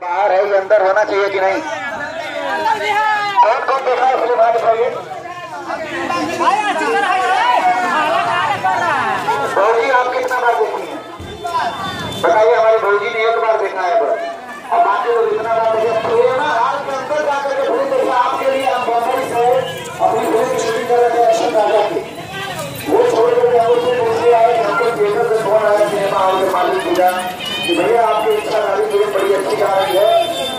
बाहर है, ये अंदर होना चाहिए कि नहीं? कौन कौन देखा है फिल्म? हाथ दिखाइए। भौजी आप कितना बार देखी है बताइए? हमारी भौजी ने एक बार देखा है बस, और बाकी लोग इतना बार देखे। सिनेमा हॉल के अंदर जाकर के फिल्म देखा। आपके लिए हम बम्बई से अपनी फिल्म की शूटिंग कर रहे थे एक्शन राजा की, वो छोड़ करके हम उससे पूछने आए। हमको थिएटर से फोन आया सिनेमा हॉल के मालिक पूजा कि भैया आपकी इच्छा गाड़ी फिल्म बड़ी अच्छी गा रही है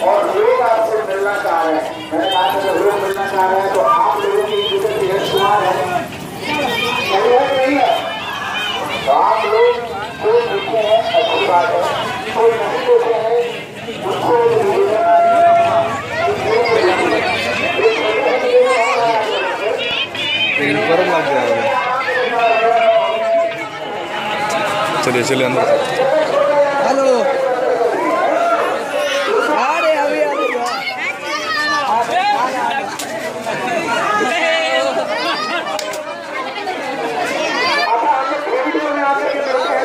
और लोग आपसे मिलना चाह रहे हैं। मैंने कहा कि जब लोग मिलना चाह रहे हैं तो आप लोगों की यश कुमार है, सही है कि नहीं है? तो आप लोग कोई देखे हैं अच्छी बात है, कोई नहीं देखे हैं उसको गरम लग जाएगा। चलिए चलिए अंदर। हेलो, अरे अभी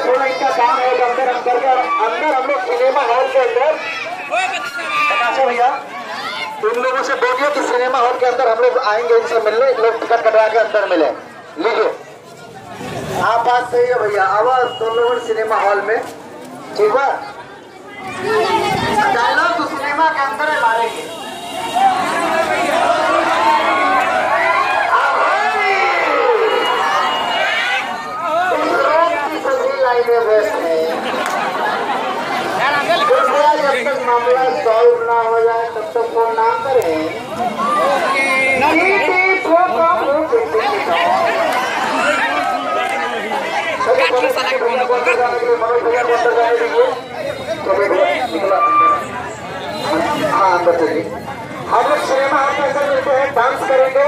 थोड़ा इनका काम है। अंदर हम लोग सिनेमा हॉल के अंदर भैया इन लोगों से बोलिए कि सिनेमा हॉल के अंदर हम लोग आएंगे, इनसे मिलने। लोग टिकट कटवा के अंदर मिले। लीजिए, आप बात सही है भैया। आवाज तुम लोग सिनेमा हॉल में, ठीक है? डायलॉग तो सिनेमा के अंदर है मारेंगे। सभी लाइनें बेस्ट है। जब तक मामला सॉल्व ना हो जाए तब तक फोन ना करें। हाँ बताइए। हम लोग सिनेमा हॉल में ऐसा मिलते हैं, डांस करेंगे,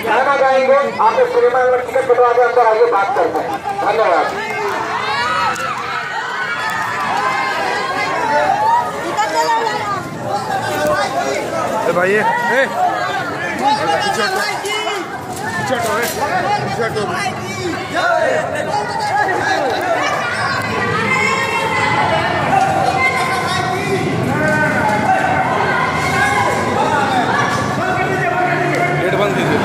गाना गाएंगे। आप लोग सिनेमा हॉल में टिकट कटवा के अंदर आइए, बात करते हैं। धन्यवाद। भाई गेट बंद कीजिए।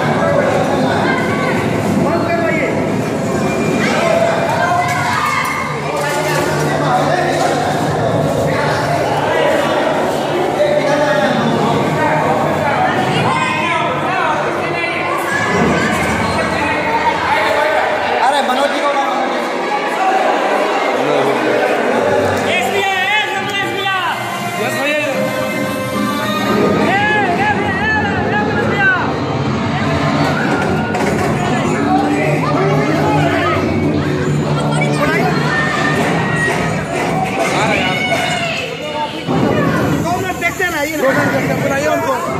देखते हैं ना, ये बुलाइए उनको।